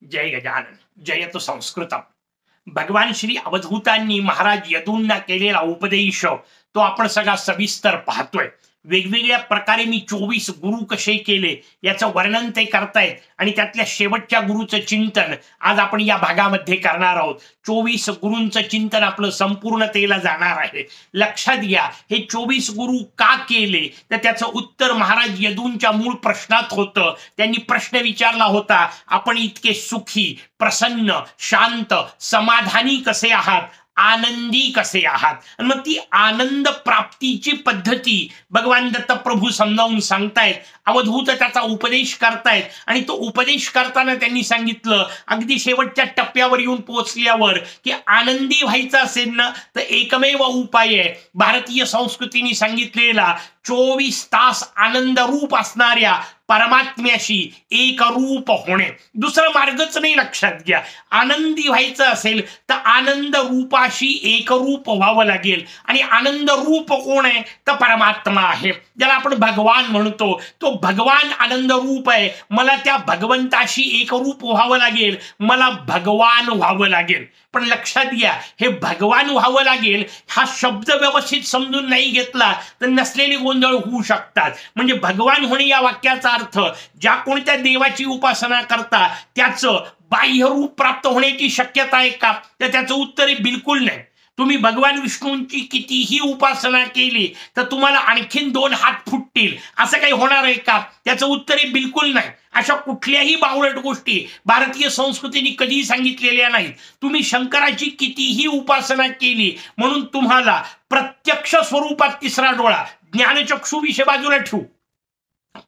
जय गजानन जयतु संस्कृतम. भगवान श्री अवधूतांनी महाराज यदूंना केलेला उपदेश तो आपण सगळा सविस्तर पाहतोय. वेगवेगळ्या प्रकारे मी 24 गुरु कसे केले याचं वर्णन ते करतायत आणि त्यातल्या शेवटच्या गुरुचं चिंतन आज आपण या भागामध्ये करणार आहोत. 24 गुरूंचं चिंतन आपलं संपूर्णतेला जाणार आहे. लक्षात घ्या, हे 24 गुरु का केले तर त्याचं उत्तर महाराज यदूंच्या मूळ प्रश्नात होतं. त्यांनी प्रश्न विचारला होता, आपण इतके सुखी, प्रसन्न, शांत, समाधानी कसे आहात, आनंदी कसे आहात. आणि मग ती आनंद प्राप्तीची पद्धती भगवान दत्तप्रभू समजावून सांगतायत. अवधूत त्याचा उपदेश करतायत आणि तो उपदेश करताना त्यांनी सांगितलं, अगदी शेवटच्या टप्प्यावर येऊन पोहोचल्यावर, की आनंदी व्हायचं असेल ना तर एकमेव उपाय आहे भारतीय संस्कृतीने सांगितलेला 24 तास आनंद रूप असणाऱ्या परमात्म्याशी एकरूप होणे. दुसरा मार्गच नाही. लक्षात घ्या, आनंदी व्हायचं असेल तर आनंद रूपाशी एकरूप व्हावं लागेल. आणि आनंद रूप कोण आहे तर परमात्मा आहे, ज्याला आपण भगवान म्हणतो. तो भगवान आनंद रूप आहे. मला त्या भगवंताशी एकरूप व्हावं लागेल, मला भगवान व्हावं लागेल. पण लक्षात घ्या, हे भगवान व्हावं लागेल हा शब्द व्यवस्थित समजून नाही घेतला तर नसलेले गोंधळ होऊ शकतात. म्हणजे भगवान होणे या वाक्याचा अर्थ, ज्या कोणत्या देवाची उपासना करता त्याचं बाह्यरूप प्राप्त होण्याची शक्यता आहे का तर त्याचं उत्तर आहे बिलकुल नाही. तुम्ही भगवान विष्णूंची कितीही उपासना केली तर तुम्हाला आणखीन 2 हात फुटतील असं काही होणार आहे का त्याचं उत्तर आहे बिलकुल नाही. अशा कुठल्याही बावळट गोष्टी भारतीय संस्कृतीने कधीही सांगितलेल्या नाहीत. तुम्ही शंकराची कितीही उपासना केली म्हणून तुम्हाला प्रत्यक्ष स्वरूपात तिसरा डोळा, ज्ञानचक्षु विषय बाजूला ठेवू,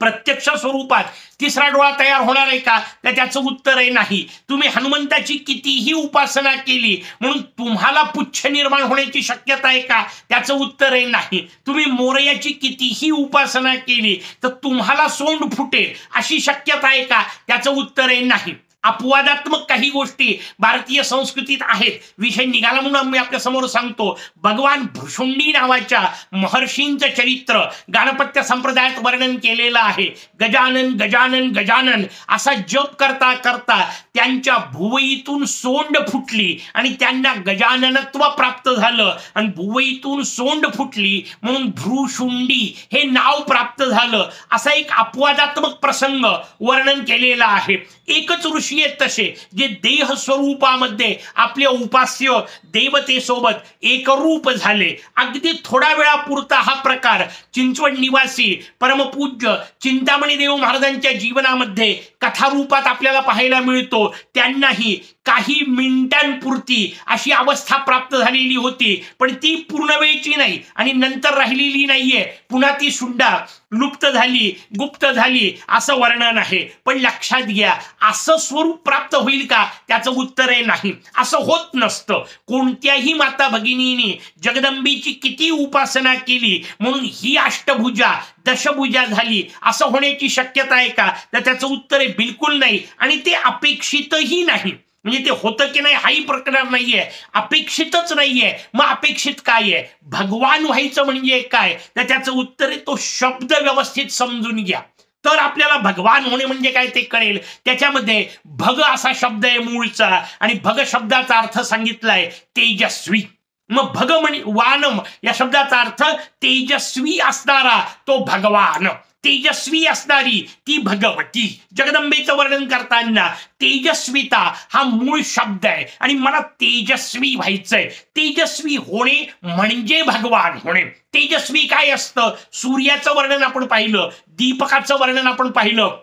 प्रत्यक्ष स्वरूपात तिसरा डोळा तयार होणार आहे का तर त्याचं उत्तर आहे नाही. तुम्ही हनुमंताची कितीही उपासना केली म्हणून तुम्हाला पुच्छ निर्माण होण्याची शक्यता आहे का त्याचं उत्तर आहे नाही. तुम्ही मोरयाची कितीही उपासना केली तर तुम्हाला सोंड फुटेल अशी शक्यता आहे का त्याचं उत्तर आहे नाही. अपवादात्मक काही गोष्टी भारतीय संस्कृतीत आहेत. विषय निघाला म्हणून मी आपल्या समोर सांगतो. भगवान भृशुंडी नावाच्या महर्षींचं चरित्र गाणपत्य संप्रदायात वर्णन केलेलं आहे. गजानन गजानन गजानन असा जप करता करता त्यांच्या भुवईतून सोंड फुटली आणि त्यांना गजाननत्व प्राप्त झालं. आणि भुवईतून सोंड फुटली म्हणून भृशुंडी हे नाव प्राप्त झालं. असा एक अपवादात्मक प्रसंग वर्णन केलेला आहे. एकच ऋषी आहेत तसे जे देह स्वरूपामध्ये आपल्या उपास्य देवतेसोबत एकरूप झाले. अगदी थोड्या वेळापुरता हा प्रकार चिंचवड निवासी परमपूज्य चिंतामणी देव महाराजांच्या जीवनामध्ये कथारूपात आपल्याला पाहायला मिळतो. त्यांनाही काही मिनिटांपुरती अशी अवस्था प्राप्त झालेली होती, पण ती पूर्ण वेळची नाही आणि नंतर राहिलेली नाहीये. पुन्हा ती सुद्धा लुप्त झाली, गुप्त झाली असं वर्णन आहे. पण लक्षात घ्या, असं स्वरूप प्राप्त होईल का त्याचं उत्तर आहे नाही. असं होत नसतं. कोणत्याही माता भगिनीने जगदंबेची किती उपासना केली म्हणून ही अष्टभुजा दशभुजा झाली असं होण्याची शक्यता आहे का तर त्याचं उत्तर आहे बिलकुल नाही. आणि ते अपेक्षितही नाही. म्हणजे ते होतं की नाही हाही प्रकार नाहीये, अपेक्षितच नाहीये. मग अपेक्षित काय आहे? भगवान व्हायचं म्हणजे काय तर त्याचं उत्तर आहे तो शब्द व्यवस्थित समजून घ्या तर आपल्याला भगवान होणे म्हणजे काय ते कळेल. त्याच्यामध्ये भग असा शब्द आहे मूळचा आणि भग शब्दाचा अर्थ सांगितलाय तेजस्वी. मग भग म्हणजे वानम या शब्दाचा अर्थ तेजस्वी असणारा तो भगवान, तेजस्वी असणारी ती भगवती. जगदंबेचं वर्णन करताना तेजस्विता हा मूळ शब्द आहे आणि मला तेजस्वी व्हायचंय. तेजस्वी होणे म्हणजे भगवान होणे. तेजस्वी काय असतं? सूर्याचं वर्णन आपण पाहिलं, दीपकाचं वर्णन आपण पाहिलं.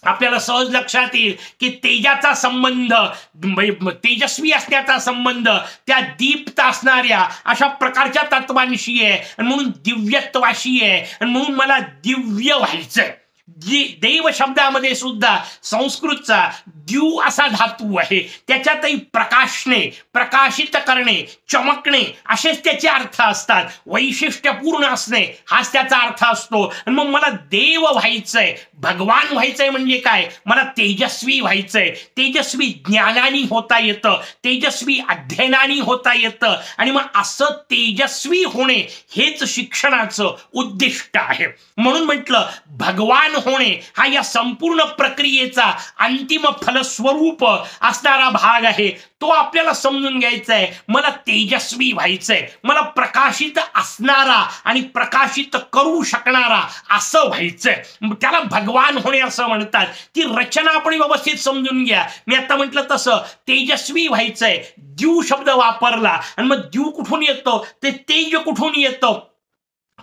आपल्याला सहज लक्षात येईल की तेजाचा संबंध, तेजस्वी असण्याचा संबंध त्या दीप्त असणाऱ्या अशा प्रकारच्या तत्वांशी आहे आणि म्हणून दिव्यत्वाशी आहे आणि म्हणून मला दिव्य व्हायचंय. देव शब्दामध्ये सुद्धा संस्कृतचा द्यू असा धातू आहे. त्याच्यातही प्रकाशने, प्रकाशित करणे, चमकणे असेच त्याचे अर्थ असतात. वैशिष्ट्यपूर्ण असणे हाच त्याचा अर्थ असतो. आणि मग मला देव व्हायचंय, भगवान व्हायचंय म्हणजे काय? मला तेजस्वी व्हायचंय. तेजस्वी ज्ञानाने होता येतं, तेजस्वी अध्ययनाने होता येतं. आणि मग असं तेजस्वी होणे हेच शिक्षणाचं उद्दिष्ट आहे. म्हणून म्हटलं भगवान होणे हा या संपूर्ण प्रक्रियेचा अंतिम फलस्वरूप असणारा भाग आहे. तो आपल्याला समजून घ्यायचा आहे. मला तेजस्वी व्हायचंय, मला प्रकाशित असणारा आणि प्रकाशित करू शकणारा असं व्हायचंय. त्याला भगवान होणे असं म्हणतात. ती रचना आपण व्यवस्थित समजून घ्या. मी आता म्हटलं तसं तेजस्वी व्हायचंय, द्यू शब्द वापरला आणि मग द्यू कुठून येतो, ते तेज कुठून येतं,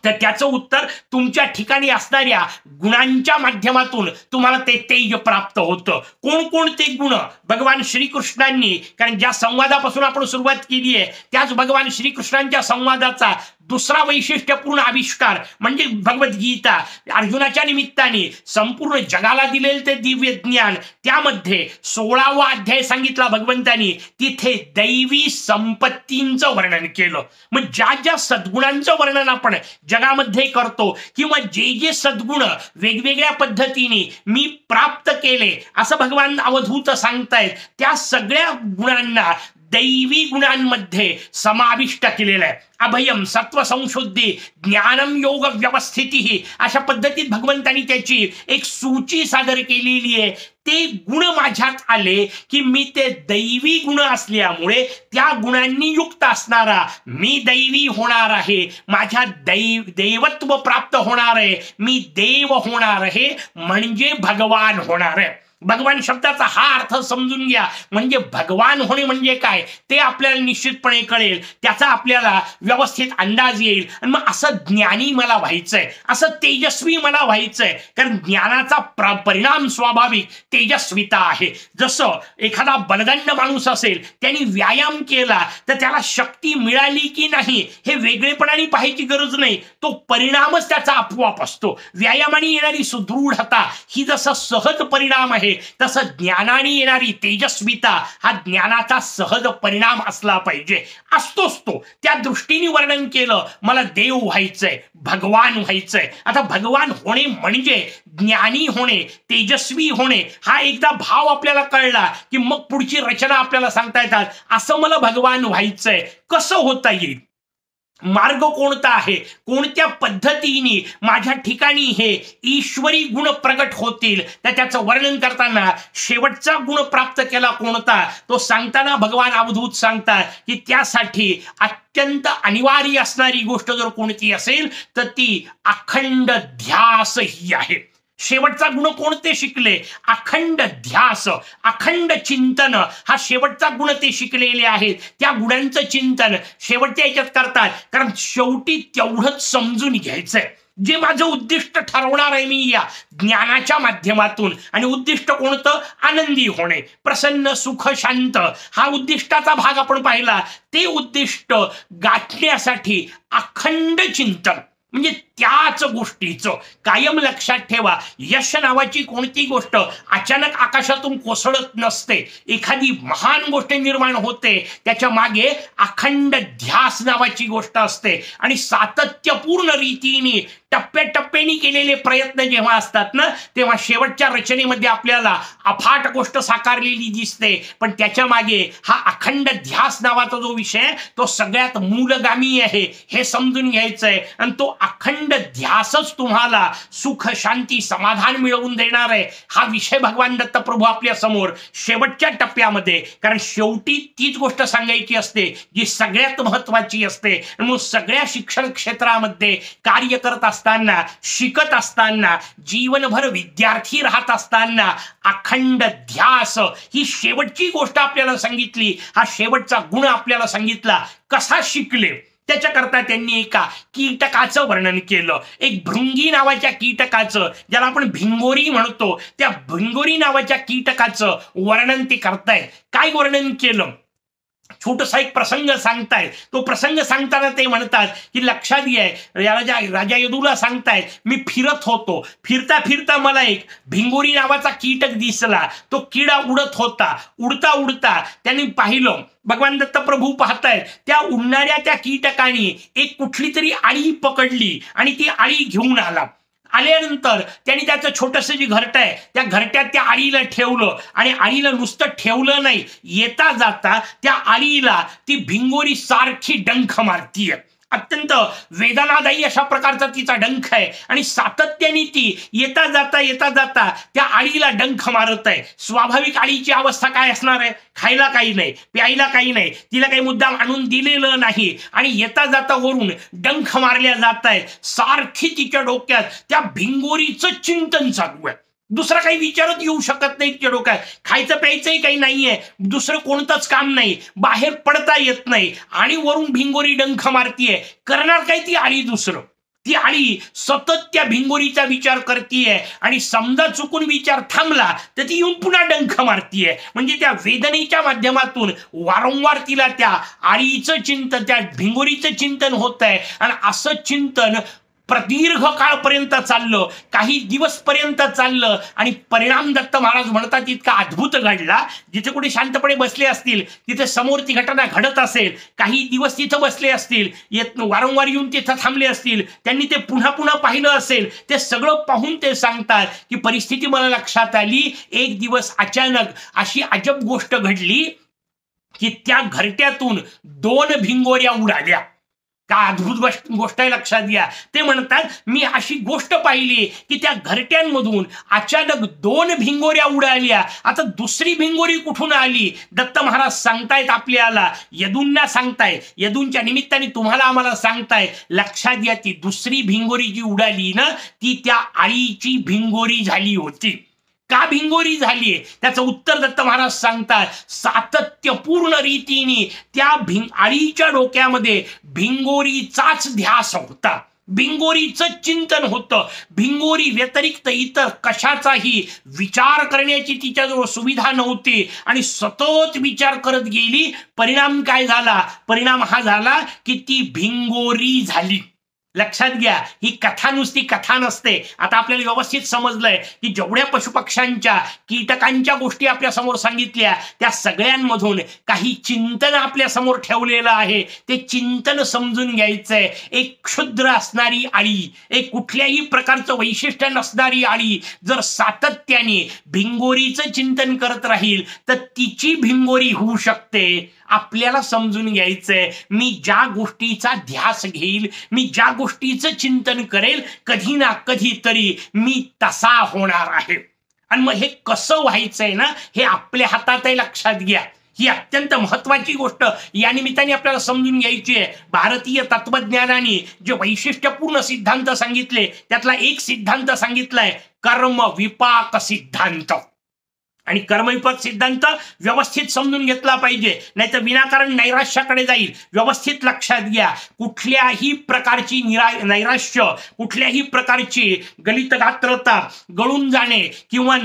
तर त्याचं उत्तर तुमच्या ठिकाणी असणाऱ्या गुणांच्या माध्यमातून तुम्हाला ते तेज प्राप्त होतं. कोणकोणते गुण भगवान श्रीकृष्णांनी, कारण ज्या संवादापासून आपण सुरुवात केली आहे त्याच भगवान श्रीकृष्णांच्या संवादाचा दुसरा वैशिष्ट्यपूर्ण आविष्कार म्हणजे भगवद्गीता. अर्जुनाच्या निमित्ताने संपूर्ण जगाला दिलेले ते दिव्य ज्ञान, त्यामध्ये 16वा अध्याय सांगितला भगवंतांनी. तिथे दैवी संपत्तींचं वर्णन केलं. मग ज्या ज्या सद्गुणांचं वर्णन आपण जगामध्ये करतो किंवा जे जे सद्गुण वेगवेगळ्या पद्धतीने मी प्राप्त केले असं भगवान अवधूत सांगतायत, त्या सगळ्या गुणांना दैवी गुणांमध्ये समाविष्ट केलेलं आहे. अभयम, सत्व संशुद्धी, ज्ञानम, योग व्यवस्थिती, अशा पद्धतीत भगवंतांनी त्याची एक सूची सादर केलेली आहे. ते गुण माझ्यात आले की मी ते दैवी गुण असल्यामुळे त्या गुणांनी युक्त असणारा मी दैवी होणार आहे. माझ्या देवत्व प्राप्त होणार आहे. मी देव होणार आहे म्हणजे भगवान होणार आहे. भगवान शब्दाचा हा अर्थ समजून घ्या. म्हणजे भगवान होणे म्हणजे काय ते आपल्याला निश्चितपणे कळेल, त्याचा आपल्याला व्यवस्थित अंदाज येईल. आणि मग असं ज्ञानी मला व्हायचंय, असं तेजस्वी मला व्हायचंय, कारण ज्ञानाचा परिणाम स्वाभाविक तेजस्विता आहे. जसं एखादा बलदंड माणूस असेल, त्यांनी व्यायाम केला तर त्याला शक्ती मिळाली की नाही हे वेगळेपणाने पाहायची गरज नाही, तो परिणामच त्याचा आपोआप असतो. व्यायामाने येणारी सुदृढता ही जसं सहज परिणाम आहे, तसं ज्ञानाने येणारी तेजस्विता हा ज्ञानाचा सहज परिणाम असला पाहिजे. असतोच तो. त्या दृष्टीने वर्णन केलं. मला देव व्हायचंय, भगवान व्हायचंय. आता भगवान होणे म्हणजे ज्ञानी होणे, तेजस्वी होणे. हा एकदा भाव आपल्याला कळला की मग पुढची रचना आपल्याला सांगता येतात. असं मला भगवान व्हायचंय, कसं होता येईल, मार्ग कोणता आहे, कोणत्या पद्धतीने माझ्या ठिकाणी हे ईश्वरी गुण प्रगट होतील, तर त्याचं वर्णन करताना शेवटचा गुण प्राप्त केला कोणता तो सांगताना भगवान अवधूत सांगतात की त्यासाठी अत्यंत अनिवार्य असणारी गोष्ट जर कोणती असेल तर ती अखंड ध्यास ही आहे. शेवटचा गुण कोणते शिकले, अखंड ध्यास, अखंड चिंतन हा शेवटचा गुण ते शिकलेले आहेत. त्या गुणांचं चिंतन शेवटच्या याच्यात करतात, कारण शेवटी तेवढंच समजून घ्यायचंय जे माझं उद्दिष्ट ठरवणार आहे मी या ज्ञानाच्या माध्यमातून. आणि उद्दिष्ट कोणतं, आनंदी होणे, प्रसन्न, सुख, शांत हा उद्दिष्टाचा भाग आपण पाहिला. ते उद्दिष्ट गाठण्यासाठी अखंड चिंतन म्हणजे त्याच गोष्टीचं कायम लक्षात ठेवा. यश नावाची कोणती गोष्ट अचानक आकाशातून कोसळत नसते. एखादी महान गोष्ट निर्माण होते, त्याच्या मागे अखंड ध्यास नावाची गोष्ट असते. आणि सातत्यपूर्ण रीतीने टप्प्याटप्प्याने केलेले प्रयत्न जेव्हा असतात ना, तेव्हा शेवटच्या रचनेमध्ये आपल्याला अफाट गोष्ट साकारलेली दिसते. पण त्याच्या मागे हा अखंड ध्यास नावाचा जो विषय तो सगळ्यात मूलगामी आहे हे समजून घ्यायचंय. आणि तो अखंड ध्यासच तुम्हाला सुख, शांती, समाधान मिळवून देणार आहे. हा विषय भगवान दत्तप्रभू आपल्या समोर शेवटच्या टप्प्यामध्ये, कारण शेवटी तीच गोष्ट सांगायची असते जी सगळ्यात महत्वाची असते. म्हणून सगळ्या शिक्षण क्षेत्रामध्ये कार्य करत असताना, शिकत असताना, जीवनभर विद्यार्थी राहत असताना अखंड ध्यास ही शेवटची गोष्ट आपल्याला सांगितली. हा शेवटचा गुण आपल्याला सांगितला. कसा शिकले त्याच्याकरता त्यांनी एका कीटकाचं वर्णन केलं. एक भृंगी नावाच्या कीटकाचं, ज्याला आपण भिंगोरी म्हणतो, त्या भिंगोरी नावाच्या कीटकाचं वर्णन ते करतायत. काय वर्णन केलं, छोटासा एक प्रसंग सांगतायत. तो प्रसंग सांगताना ते म्हणतात की लक्षात घ्या, राजा यदूला सांगतायत मी फिरत होतो, फिरता फिरता मला एक भिंगोरी नावाचा कीटक दिसला. तो किडा उडत होता. उडता उडता त्यांनी पाहिलं, भगवान दत्त प्रभू पाहतायत त्या उडणाऱ्या त्या कीटकाने एक कुठली तरी आळी पकडली आणि ती आळी घेऊन आला. आल्यानंतर त्यांनी त्याचं छोटंसं जे घरटं आहे त्या घरट्यात त्या आळीला ठेवलं. आणि आळीला नुसतं ठेवलं नाही, येता जाता त्या आळीला ती भिंगोरी सारखी डंख मारतीये. अत्यंत वेदनादायी अशा प्रकारचा तिचा डंख आहे आणि सातत्याने ती येता जाता त्या आळीला डंख मारत आहे. स्वाभाविक आळीची अवस्था काय असणार आहे? खायला काही नाही, प्यायला काही नाही, तिला काही मुद्दाम आणून दिलेलं नाही आणि येता जाता वरून डंख मारल्या जात आहे. सारखी तिच्या डोक्यात त्या भिंगोरीचं चिंतन चालू आहे. दुसरा काही विचारच येऊ शकत नाही तिच्या डोक्यात. खायचं प्यायचंही काही नाहीये, दुसरं कोणतंच काम नाही, बाहेर पडता येत नाही आणि वरून भिंगोरी डंख मारतीये. करणार काय ती आळी? दुसरं ती आळी सतत त्या भिंगोरीचा विचार करतीये आणि समजा चुकून विचार थांबला तर ती येऊन पुन्हा डंख मारतीये. म्हणजे त्या वेदनेच्या माध्यमातून वारंवार तिला त्या आळीचं चिंतन, त्या भिंगोरीचं चिंतन होत आहे आणि असं चिंतन प्रदीर्घ काळपर्यंत चाललं, काही दिवस पर्यंत चाललं आणि परिणाम दत्त महाराज म्हणतात इतका अद्भुत घडला. जिथे कुठे शांतपणे बसले असतील तिथे समोर ती घटना घडत असेल, काही दिवस तिथं बसले असतील, वारंवार येऊन तिथं थांबले असतील, त्यांनी ते पुन्हा पुन्हा पाहिलं असेल, ते सगळं पाहून ते सांगतात की परिस्थिती मला लक्षात आली. एक दिवस अचानक अशी अजब गोष्ट घडली की त्या घरट्यातून 2 भिंगोऱ्या उडाल्या. का अद्भुत गोष्ट आहे, लक्षात घ्या. ते म्हणतात मी अशी गोष्ट पाहिली की त्या घरट्यांमधून अचानक 2 भिंगोऱ्या उडाल्या. आता दुसरी भिंगोरी कुठून आली? दत्त महाराज सांगतायत आपल्याला, यदूंना सांगताय, यदूंच्या निमित्ताने तुम्हाला आम्हाला सांगताय. लक्षात घ्या, ती दुसरी भिंगोरी जी उडाली ना ती त्या आळीची भिंगोरी झाली होती. का भिंगोरी झालीये त्याचं उत्तर दत्त महाराज सांगतात. सातत्यपूर्ण रीतीने त्या आळीच्या डोक्यामध्ये भिंगोरीचाच ध्यास होता, भिंगोरीचं चिंतन होतं. भिंगोरी व्यतिरिक्त इतर कशाचाही विचार करण्याची तिच्याजवळ सुविधा नव्हती आणि सतत विचार करत गेली. परिणाम काय झाला? परिणाम हा झाला की ती भिंगोरी झाली. लक्षात घ्या, ही कथा नुसती कथा नसते. आता आपल्याला व्यवस्थित समजलंय की जेवढ्या पशुपक्ष्यांच्या, कीटकांच्या गोष्टी आपल्या समोर सांगितल्या त्या सगळ्यांमधून काही चिंतन आपल्या समोर ठेवलेलं आहे. ते चिंतन समजून घ्यायचंय. एक क्षुद्र असणारी आळी, एक कुठल्याही प्रकारचं वैशिष्ट्य नसणारी आळी जर सातत्याने भिंगोरीचं चिंतन करत राहील तर तिची भिंगोरी होऊ शकते. आपल्याला समजून घ्यायचंय, मी ज्या गोष्टीचा ध्यास घेईल, मी ज्या गोष्टीचं चिंतन करेल, कधी ना कधीतरी मी तसा होणार आहे. आणि मग हे कसं व्हायचंय ना, हे आपल्या हातात आहे. लक्षात घ्या, ही अत्यंत महत्वाची गोष्ट या निमित्ताने आपल्याला समजून घ्यायची आहे. भारतीय तत्वज्ञानाने जे वैशिष्ट्यपूर्ण सिद्धांत सांगितले त्यातला एक सिद्धांत सांगितलाय कर्म विपाक सिद्धांत. आणि कर्मविपाक सिद्धांत व्यवस्थित समजून घेतला पाहिजे, नाहीतर विनाकारण नैराश्याकडे जाईल. व्यवस्थित लक्षात घ्या, कुठल्याही प्रकारची नैराश्य, कुठल्याही प्रकारची गलितगात्रता, गळून जाणे किंवा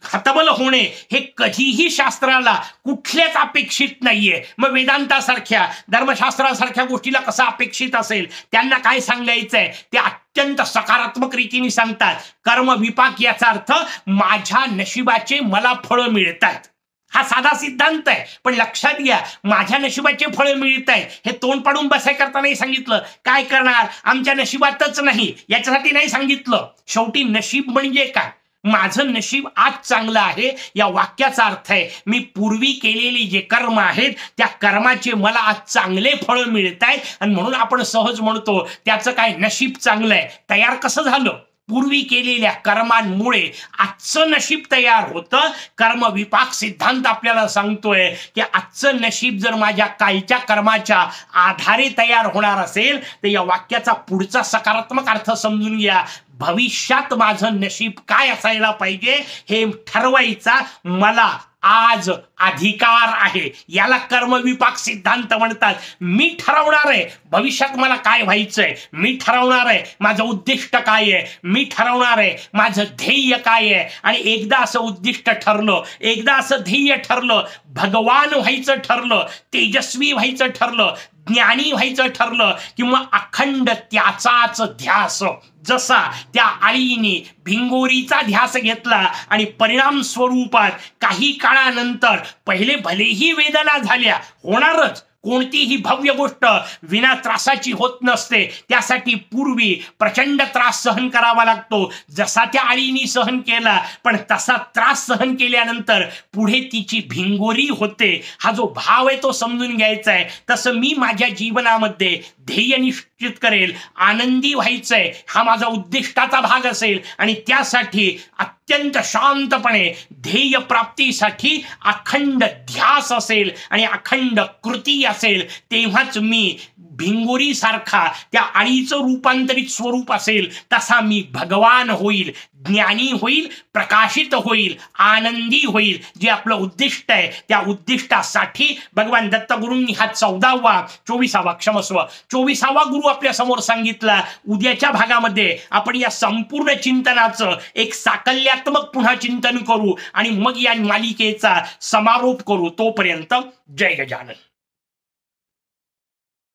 हतबल होणे हे कधीही शास्त्राला कुठल्याच अपेक्षित नाहीये. मग वेदांतासारख्या, धर्मशास्त्रासारख्या गोष्टीला कसं अपेक्षित असेल? त्यांना काय सांगायचंय ते अत्यंत सकारात्मक रीतीने सांगतात. कर्म विपाक याचा अर्थ माझ्या नशिबाचे मला फळं मिळतात. हा साधा सिद्धांत आहे, पण लक्षात घ्या, माझ्या नशिबाचे फळं मिळत आहेत हे तोंड पाडून बसाय करता नाही सांगितलं. काय करणार? आमच्या नशिबातच नाही याच्यासाठी नाही सांगितलं. शेवटी नशीब म्हणजे काय? माझं नशीब आज चांगलं आहे या वाक्याचा अर्थ आहे मी पूर्वी केलेली जे कर्म आहेत त्या कर्माचे मला आज चांगले फळ मिळत आहेत. आणि म्हणून आपण सहज म्हणतो त्याचं काय नशीब चांगलं आहे. तयार कसं झालं? पूर्वी केलेल्या कर्मांमुळे आजचं नशीब तयार होतं. कर्म विपाक सिद्धांत आपल्याला सांगतोय की आजचं नशीब जर माझ्या कालच्या कर्माच्या आधारे तयार होणार असेल तर या वाक्याचा पुढचा सकारात्मक अर्थ समजून घ्या. भविष्यात माझं नशीब काय असायला पाहिजे हे ठरवायचा मला आज अधिकार आहे. याला कर्मविपाक सिद्धांत म्हणतात. मी ठरवणार आहे भविष्यात मला काय व्हायचंय, मी ठरवणार आहे माझं उद्दिष्ट काय आहे, मी ठरवणार आहे माझं ध्येय काय आहे. आणि एकदा असं उद्दिष्ट ठरलं, एकदा असं ध्येय ठरलं, भगवान व्हायचं ठरलं, तेजस्वी व्हायचं ठरलं, ज्ञानी व्हायचं ठरलं किंवा अखंड त्याचाच ध्यास, जसा त्या आळीने भिंगोरीचा ध्यास घेतला आणि परिणाम स्वरूपात काही काळानंतर पहिले भलेही वेदना झाल्या, होणारच, कोणतीही भव्य गोष्ट विना त्रासाची होत नसते. त्यासाठी पूर्वी प्रचंड त्रास सहन करावा लागतो. जसा त्या आळीनी सहन केला, पण तसा त्रास सहन केल्यानंतर पुढे तिची भिंगोरी होते. हा जो भाव आहे तो समजून घ्यायचा आहे. तसं मी माझ्या जीवनामध्ये ध्येय निश्चित करेल, आनंदी व्हायचंय हा माझा उद्दिष्टाचा भाग असेल आणि त्यासाठी अत्यंत शांतपणे ध्येय प्राप्तीसाठी अखंड ध्यास असेल आणि अखंड कृती असेल, तेव्हाच मी भिंगोरी सारखा त्या आळीचं रूपांतरित स्वरूप असेल तसा मी भगवान होईल, ज्ञानी होईल, प्रकाशित होईल, आनंदी होईल. जे आपलं उद्दिष्ट आहे त्या उद्दिष्टासाठी भगवान दत्तगुरूंनी हा 24वा गुरु आपल्या समोर सांगितला. उद्याच्या भागामध्ये आपण या संपूर्ण चिंतनाचं एक साकल्यात्मक पुन्हा चिंतन करू आणि मग या मालिकेचा समारोप करू. तोपर्यंत जय गजानन.